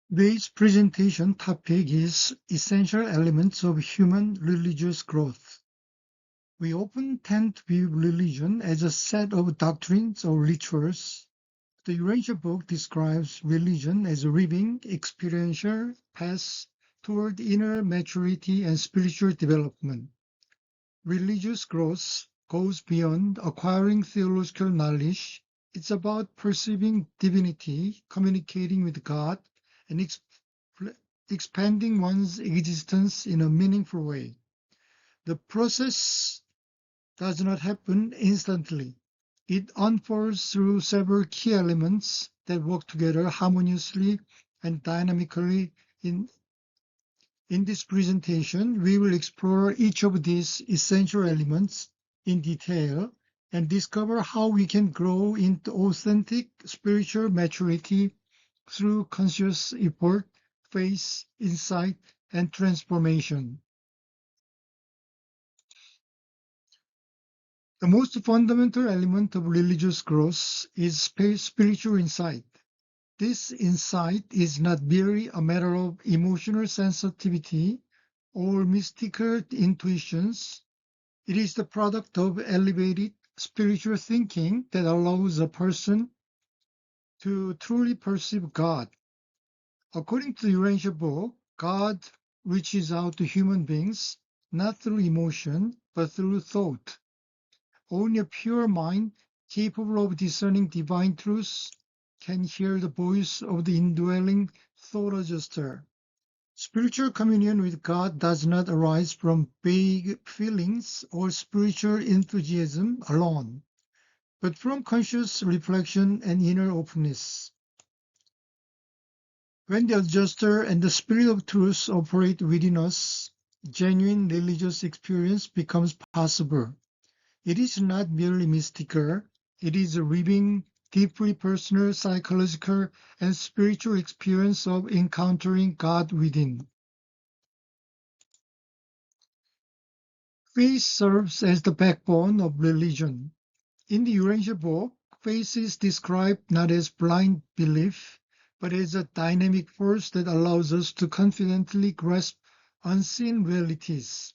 Today's presentation topic is essential elements of human religious growth. We often tend to view religion as a set of doctrines or rituals. The Urantia Book describes religion as a living, experiential path toward inner maturity and spiritual development. Religious growth goes beyond acquiring theological knowledge. It's about perceiving divinity, communicating with God, and expanding one's existence in a meaningful way. The process does not happen instantly. It unfolds through several key elements that work together harmoniously and dynamically. In this presentation, we will explore each of these essential elements in detail and discover how we can grow into authentic spiritual maturity through conscious effort, faith, insight, and transformation. The most fundamental element of religious growth is spiritual insight. This insight is not merely a matter of emotional sensitivity or mystical intuitions. It is the product of elevated spiritual thinking that allows a person to truly perceive God. According to the Urantia Book, God reaches out to human beings not through emotion, but through thought. Only a pure mind, capable of discerning divine truths, can hear the voice of the indwelling thought adjuster. Spiritual communion with God does not arise from vague feelings or spiritual enthusiasm alone, but from conscious reflection and inner openness. When the adjuster and the spirit of truth operate within us, genuine religious experience becomes possible. It is not merely mystical, it is a living, deeply personal, psychological, and spiritual experience of encountering God within. Faith serves as the backbone of religion. In the Urantia Book, faith is described not as blind belief, but as a dynamic force that allows us to confidently grasp unseen realities.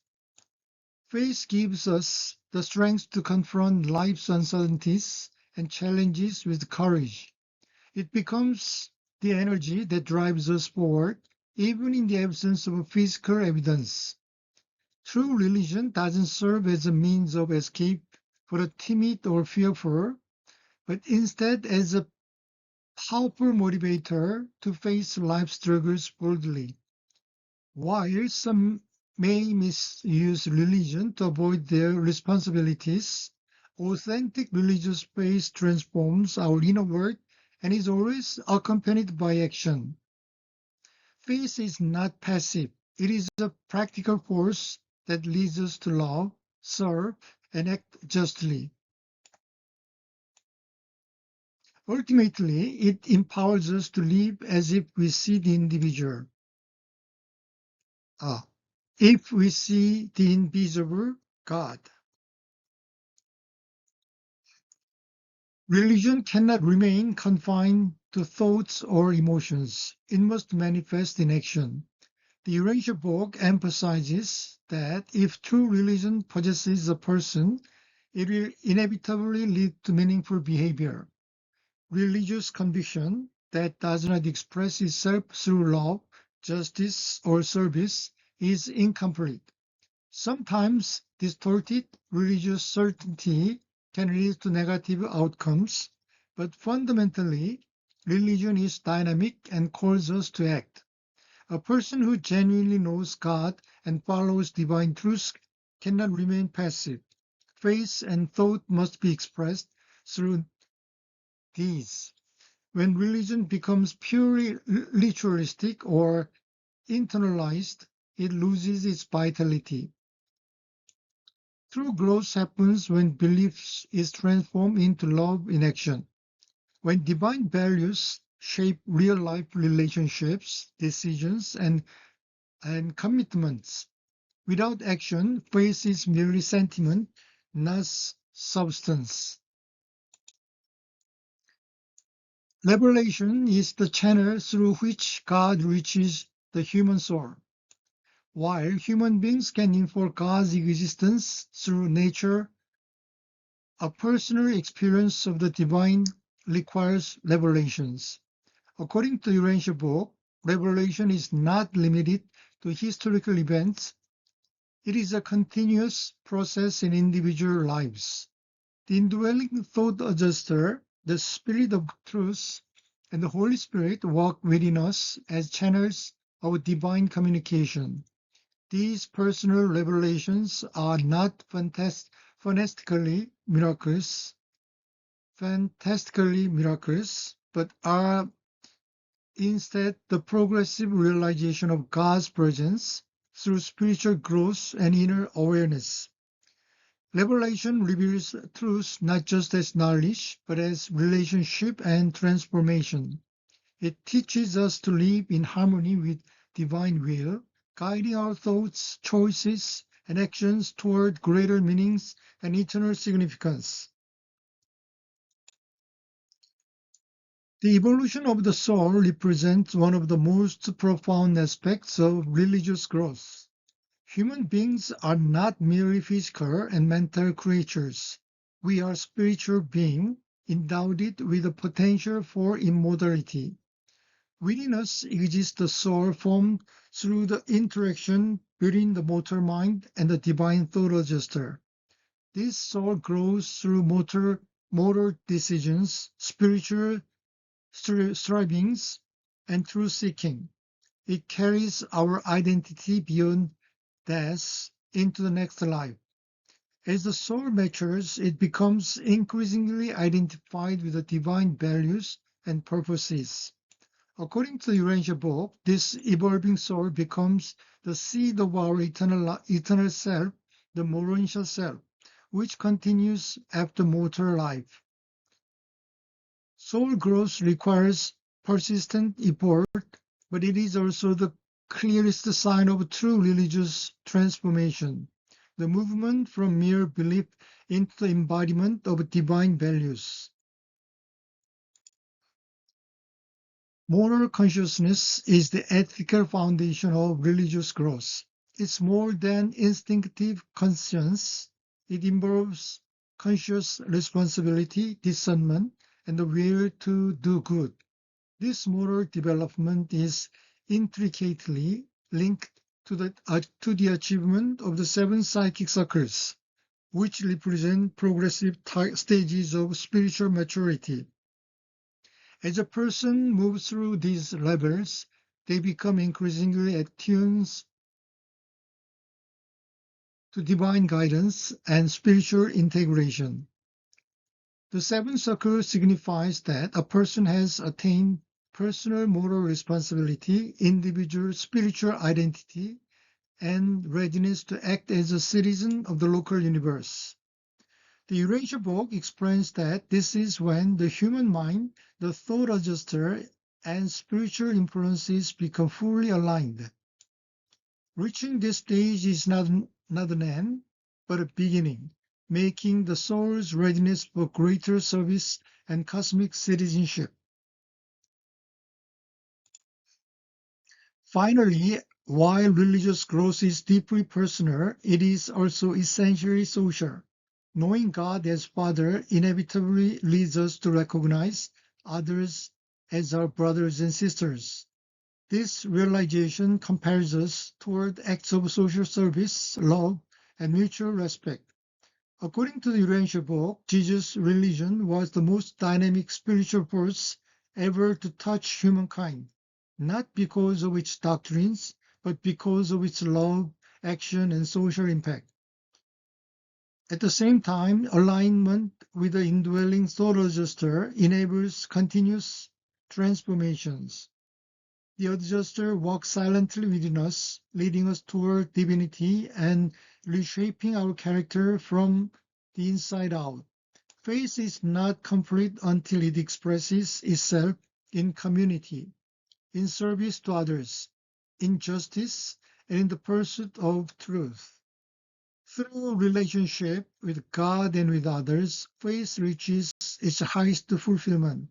Faith gives us the strength to confront life's uncertainties and challenges with courage. It becomes the energy that drives us forward, even in the absence of physical evidence. True religion doesn't serve as a means of escape for the timid or fearful, but instead as a powerful motivator to face life's struggles boldly. While some may misuse religion to avoid their responsibilities, authentic religious faith transforms our inner world and is always accompanied by action. Faith is not passive. It is a practical force that leads us to love, serve, and act justly. Ultimately, it empowers us to live as if we see the individual. If we see the invisible God. Religion cannot remain confined to thoughts or emotions. It must manifest in action. The Urantia Book emphasizes that if true religion possesses a person, it will inevitably lead to meaningful behavior. Religious conviction that does not express itself through love, justice, or service is incomplete. Sometimes distorted religious certainty can lead to negative outcomes, but fundamentally, religion is dynamic and calls us to act. A person who genuinely knows God and follows divine truths cannot remain passive. Faith and thought must be expressed through these. When religion becomes purely ritualistic or internalized, it loses its vitality. True growth happens when belief is transformed into love in action. When divine values shape real-life relationships, decisions, and commitments. Without action, faith is merely sentiment, not substance. Revelation is the channel through which God reaches the human soul. While human beings can infer God's existence through nature, a personal experience of the divine requires revelations. According to the Urantia Book, revelation is not limited to historical events. It is a continuous process in individual lives. The indwelling thought adjuster, the Spirit of truth, and the Holy Spirit work within us as channels of divine communication. These personal revelations are not fantastically miraculous, but are instead the progressive realization of God's presence through spiritual growth and inner awareness. Revelation reveals truth not just as knowledge, but as relationship and transformation. It teaches us to live in harmony with divine will, guiding our thoughts, choices, and actions toward greater meanings and eternal significance. The evolution of the soul represents one of the most profound aspects of religious growth. Human beings are not merely physical and mental creatures. We are spiritual beings endowed with the potential for immortality. Within us exists the soul formed through the interaction between the mortal mind and the divine thought adjuster. This soul grows through motor decisions, spiritual strivings, and truth seeking. It carries our identity beyond death into the next life. As the soul matures, it becomes increasingly identified with the divine values and purposes. According to the Urantia Book, this evolving soul becomes the seed of our eternal self, the Morontia self, which continues after mortal life. Soul growth requires persistent effort, but it is also the clearest sign of true religious transformation, the movement from mere belief into the embodiment of divine values. Moral consciousness is the ethical foundation of religious growth. It's more than instinctive conscience. It involves conscious responsibility, discernment, and the will to do good. This moral development is intricately linked to the achievement of the seven psychic circles, which represent progressive stages of spiritual maturity. As a person moves through these levels, they become increasingly attuned to divine guidance and spiritual integration. The seven circles signifies that a person has attained personal moral responsibility, individual spiritual identity, and readiness to act as a citizen of the local universe. The Urantia Book explains that this is when the human mind, the thought adjuster, and spiritual influences become fully aligned. Reaching this stage is not an end, but a beginning, making the soul's readiness for greater service and cosmic citizenship. Finally, while religious growth is deeply personal, it is also essentially social. Knowing God as Father inevitably leads us to recognize others as our brothers and sisters. This realization compels us toward acts of social service, love, and mutual respect. According to the Urantia Book, Jesus' religion was the most dynamic spiritual force ever to touch humankind, not because of its doctrines, but because of its love, action, and social impact. At the same time, alignment with the indwelling thought adjuster enables continuous transformations. The adjuster walks silently within us, leading us toward divinity and reshaping our character from the inside out. Faith is not complete until it expresses itself in community, in service to others, in justice, and in the pursuit of truth. Through relationship with God and with others, faith reaches its highest fulfillment.